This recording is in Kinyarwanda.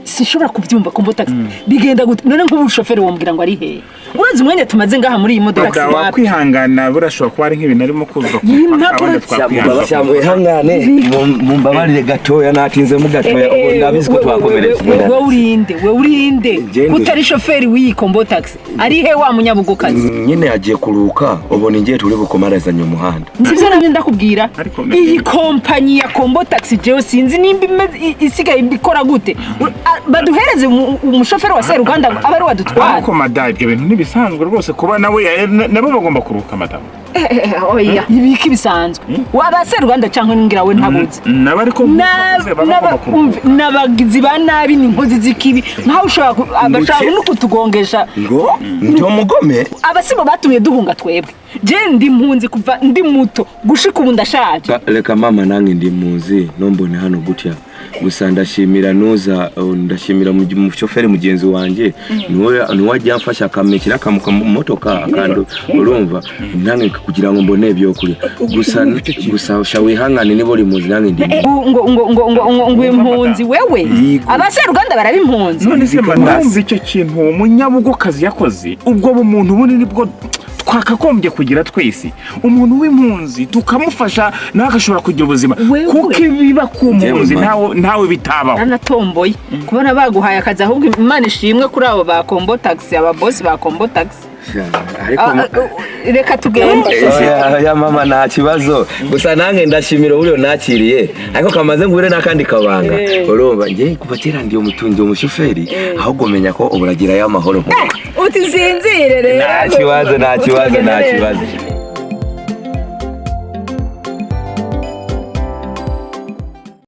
sinshobora kuvyumva kombo taxi bigenda gute none nk'ubushoferi wombwira ngo ari he urazi umwanya tumaze ngaha muri iyi modoka wakwihangana burashobora kuba ari nk'ibintu arimo kuza abandi twakwihangana ihangane mumbabarire gatoya natinze mu gatoya ndabizi ko twakomeretse we urinde utari shoferi w'iyi kombo taxi ari he wa munyabugokazi nyine yagiye kuruka ubona ingiye turi bukomarezanya umuhanda sivyo nabyo ndakubwira iyi kompanyi ya kombo taxi jewe sinzi nimba isigaye ikora gute baduhereze umushoferi wa Seruganda aba ari wadutwara ariko madage ibintu nibisanzwe rwose kuba nawe nabo bagomba kuruka madamu oya ibiki bisanzwe waba Seruganda cyangwa ngira we ntabuze naba ariko nabagizi ba nabi ni nkozi zikibi nkaho ushobora abashaka no kutugongesha ngo ndio mugome abasibo batumye duhunga twebwe je ndi mpunzi kuva ndi muto gushika ubu ndashaje reka mama nange ndi muzi nombone hano gutya gusa ndashimira nuza ndashimira mu shoferi mugenzi wanje niwe wajya mfasha akamekira akamuka mu motoka akando urumva nange kugira ngo mbone byo kuri gusa shawihangane nibo limuzi nange ndi ngo impunzi wewe abaseruganda barabimpunzi none se mandazi icyo kintu umunyabugokazi yakoze ubwo bumuntu bunini bwo twakagombye kugira twese umuntu w'impunzi tukamufasha nakashobora kugira ubuzima kuko ibiba ku mpunzi ntawe bitabaho anatomboye kubona baguhaye akazi ahubwo Imana ishimwe kuri abo ba kombo taxi aba boss ba kombo taxi reka tugende ya mama nta kibazo gusa nange ndashimira uriyo nakiriye ariko kamaze ngure nakandi kabanga urumva ngiye kuva kera ndi umutunzi umushoferi ahubwo menya ko uburagira y'amahoro utizinzire rero nta kibazo